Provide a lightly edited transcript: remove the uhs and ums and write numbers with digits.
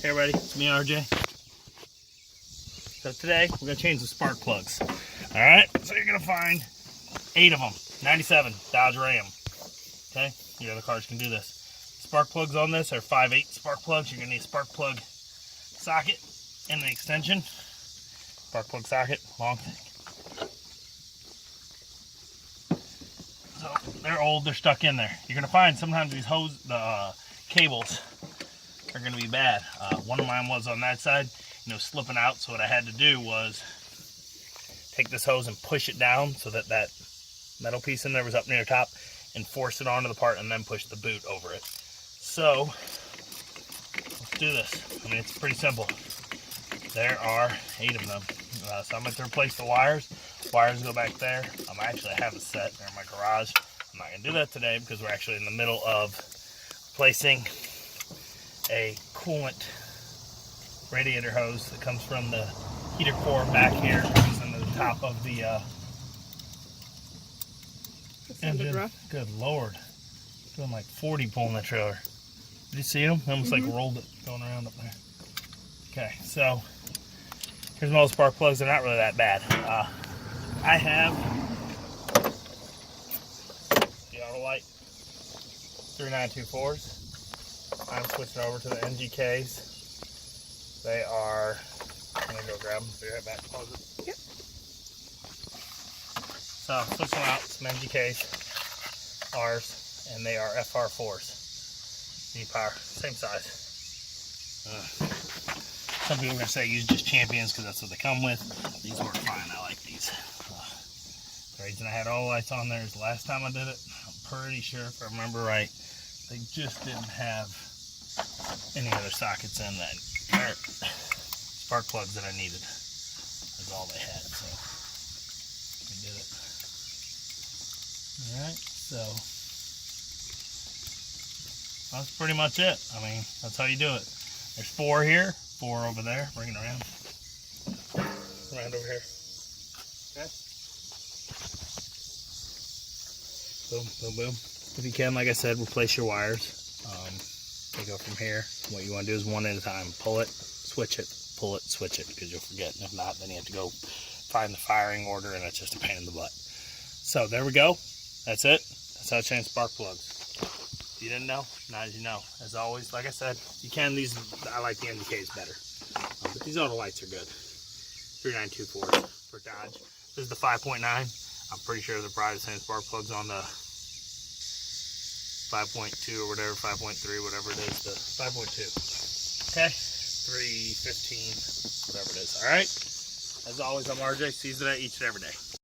Hey everybody, it's me RJ. So today we're gonna change the spark plugs. All right, so you're gonna find 8 of them, 97 Dodge Ram. Okay, your other cars can do this. Spark plugs on this are 5/8 spark plugs. You're gonna need a spark plug socket and the extension. Spark plug socket, long thing. So they're old, they're stuck in there. You're gonna find sometimes these cables are going to be bad. One of mine was on that side, slipping out. So what I had to do was take this hose and push it down so that that metal piece in there was up near the top, and force it onto the part, and then push the boot over it. So let's do this. I mean, it's pretty simple. There are 8 of them. So I'm going to replace the wires. Wires go back there. I actually have a set there in my garage. I'm not going to do that today because we're actually in the middle of replacing a coolant radiator hose that comes from the heater core back here, comes into the top of the engine. Rough. Good Lord, doing like 40 pulling the trailer. Did you see him? Almost like rolled it going around up there. Okay, so here's my old spark plugs. They're not really that bad. I have the Autolite 3924s. I'm switching over to the NGKs. They are, I'm going to go grab them. Be right back. Pause it. Yep. So I'm switching out some NGKs, ours, and they are FR4s. V-Power, same size. Some people are going to say use just Champions because that's what they come with. These work fine. I like these. The reason I had all lights on there is the last time I did it, I'm pretty sure, if I remember right, they just didn't have any other sockets in that, or spark plugs that I needed. That's all they had, so we did it. Alright, so that's pretty much it. I mean, that's how you do it. There's 4 here, 4 over there. Bring it around. Around over here. Okay. Boom, boom, boom. If you can, like I said, replace your wires. You go from here. What you want to do is one at a time. Pull it, switch it, pull it, switch it, because you'll forget. And if not, then you have to go find the firing order, and it's just a pain in the butt. So there we go. That's it. That's how to change spark plugs. If you didn't know, now as you know. As always, like I said, you can. These, I like the NGKs better. But these Autolites are good. 3924 for Dodge. This is the 5.9. I'm pretty sure they're probably the same spark plugs on the 5.2 or whatever, 5.3, whatever it is, the 5.2. Okay, 315, whatever it is. All right. As always, I'm RJ. See you today, each and every day.